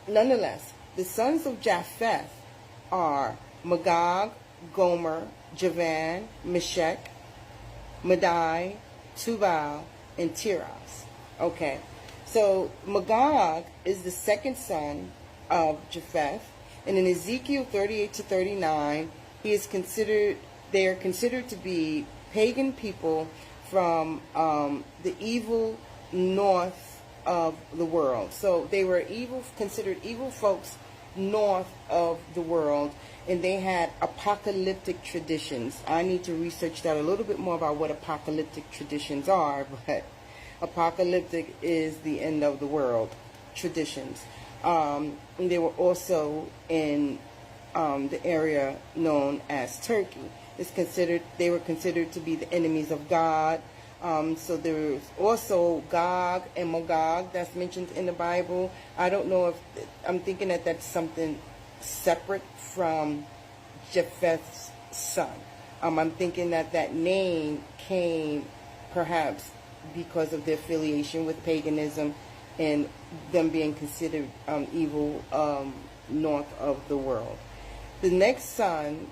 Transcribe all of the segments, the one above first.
nonetheless, the sons of Japheth are Magog, Gomer, Javan, Meshech, Madai, Tubal, and Tiras. Okay, so Magog is the second son of Japheth, and in Ezekiel 38 to 39, they are considered to be pagan people from the evil north of the world. So they were considered evil folks north of the world, and they had apocalyptic traditions. I need to research that a little bit more about what apocalyptic traditions are, but apocalyptic is the end of the world traditions. And they were also in the area known as Turkey. They were considered to be the enemies of God. So there's also Gog and Magog that's mentioned in the Bible. I don't know if, I'm thinking that that's something separate from Japheth's son. I'm thinking that that name came perhaps because of their affiliation with paganism and them being considered evil north of the world. The next son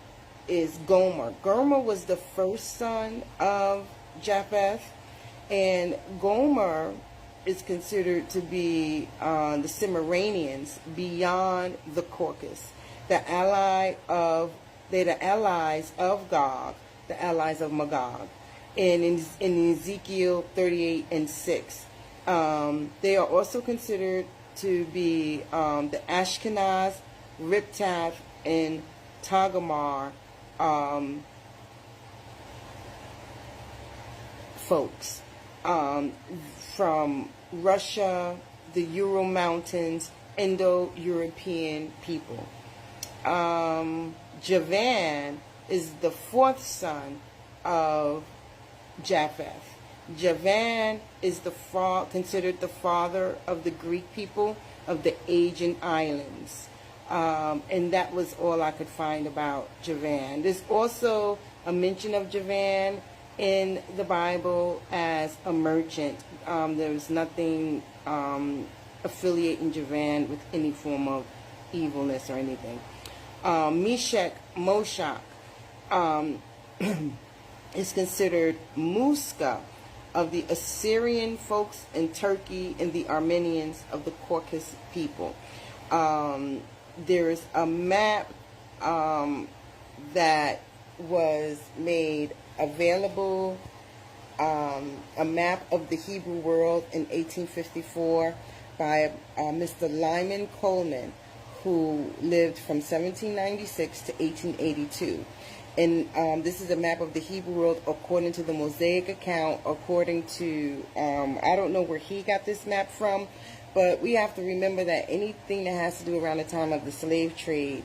is Gomer. Gomer was the first son of Japheth, and Gomer is considered to be the Cimmerians beyond the Caucasus, they're the allies of Gog, the allies of Magog. And in Ezekiel 38 and 6, they are also considered to be the Ashkenaz, Riptath, and Tagamar folks from Russia, the Ural Mountains, Indo-European people. Javan is the fourth son of Japheth. Javan is considered the father of the Greek people of the Aegean Islands. And that was all I could find about Javan. There's also a mention of Javan in the Bible as a merchant. There's nothing affiliating Javan with any form of evilness or anything. Moshach is considered Muska of the Assyrian folks in Turkey and the Armenians of the Caucasus people. There is a map that was made available, a map of the Hebrew world in 1854 by Mr. Lyman Coleman, who lived from 1796 to 1882. And this is a map of the Hebrew world according to the Mosaic account, according to, I don't know where he got this map from, but we have to remember that anything that has to do around the time of the slave trade,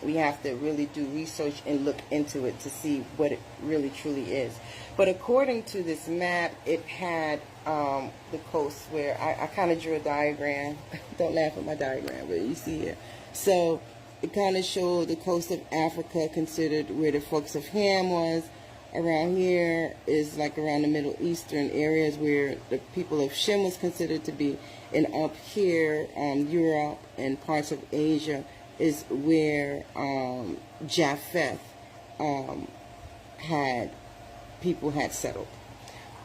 we have to really do research and look into it to see what it really truly is. But according to this map, it had the coast where I kind of drew a diagram. Don't laugh at my diagram, but you see it. So it kind of showed the coast of Africa, considered where the folks of Ham was. Around here is like around the Middle Eastern areas where the people of Shem was considered to be. And up here, Europe and parts of Asia is where Japheth people had settled.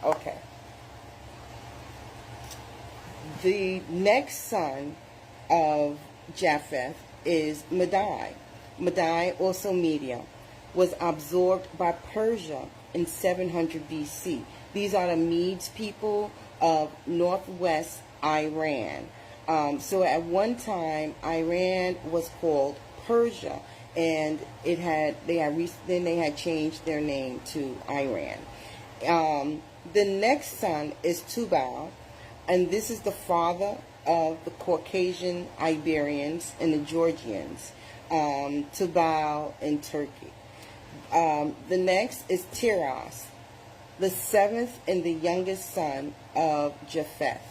Okay. The next son of Japheth is Madai. Madai, also Media, was absorbed by Persia in 700 BC. These are the Medes people of northwest Iran. So at one time, Iran was called Persia, and they had changed their name to Iran. The next son is Tubal, and this is the father of the Caucasian Iberians and the Georgians, Tubal in Turkey. The next is Tiras, the seventh and the youngest son of Japheth.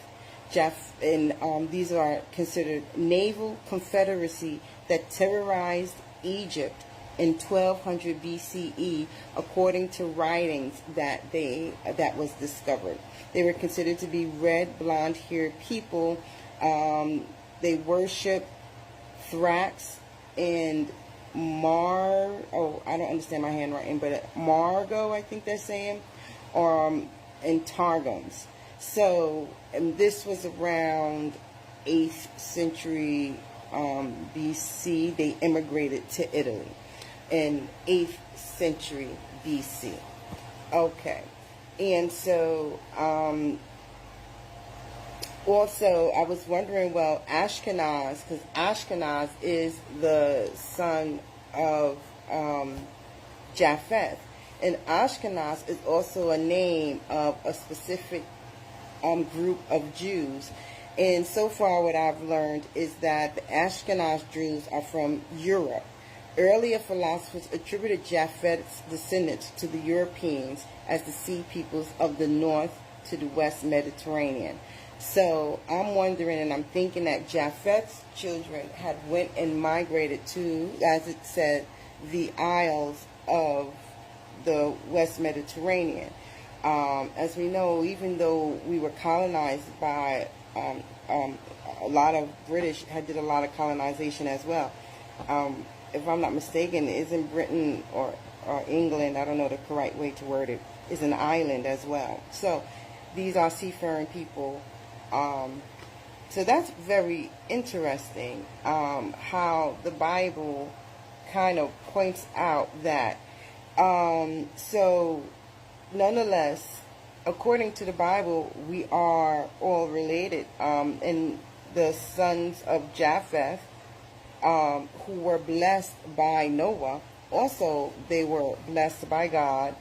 These are considered naval confederacy that terrorized Egypt in 1200 BCE, according to writings that was discovered. They were considered to be red, blonde-haired people. They they worship Thrax and I don't understand my handwriting, but Margo, I think they're saying, and Targums. So, and this was around 8th century BC. They immigrated to Italy in 8th century BC. Okay. And so, also, I was wondering, well, Ashkenaz, because Ashkenaz is the son of Japheth. And Ashkenaz is also a name of a specific group of Jews. And so far what I've learned is that the Ashkenaz Jews are from Europe. Earlier philosophers attributed Japheth's descendants to the Europeans as the sea peoples of the north to the west Mediterranean. So I'm wondering, and I'm thinking that Japheth's children had went and migrated to, as it said, the isles of the west Mediterranean. As we know, even though we were colonized by a lot of British, did a lot of colonization as well. If I'm not mistaken, isn't Britain or England, I don't know the correct way to word it, is an island as well. So these are seafaring people. So that's very interesting, how the Bible kind of points out that. So nonetheless, according to the Bible, we are all related. And the sons of Japheth, who were blessed by Noah, also they were blessed by God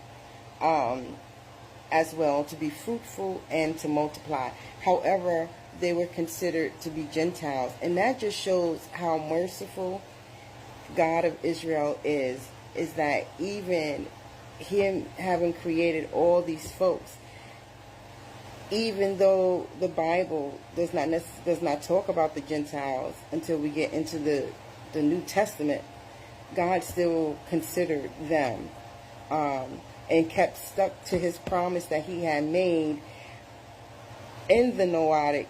as well, to be fruitful and to multiply. However, they were considered to be Gentiles. And that just shows how merciful God of Israel is that even him having created all these folks, even though the Bible does not talk about the Gentiles until we get into the New Testament, God still considered them and kept stuck to his promise that he had made in the Noahic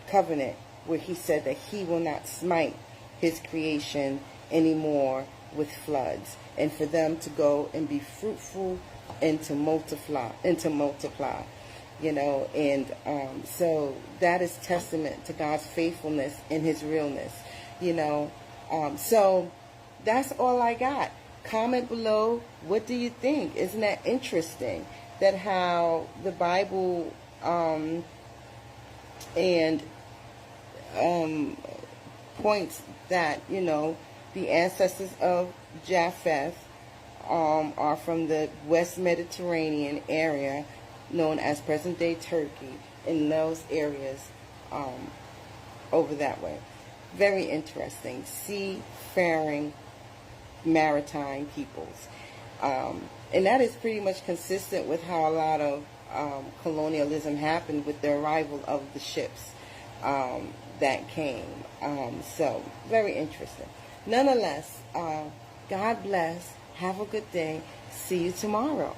covenant, where he said that he will not smite his creation anymore with floods, and for them to go and be fruitful and to multiply, you know. And so that is testament to God's faithfulness and his realness, you know. So that's all I got. Comment below, what do you think? Isn't that interesting that how the Bible points that, you know, the ancestors of Japheth are from the West Mediterranean area, known as present-day Turkey, in those areas over that way. Very interesting. Seafaring maritime peoples. And that is pretty much consistent with how a lot of colonialism happened with the arrival of the ships that came. So, very interesting. Nonetheless, God bless. Have a good day. See you tomorrow.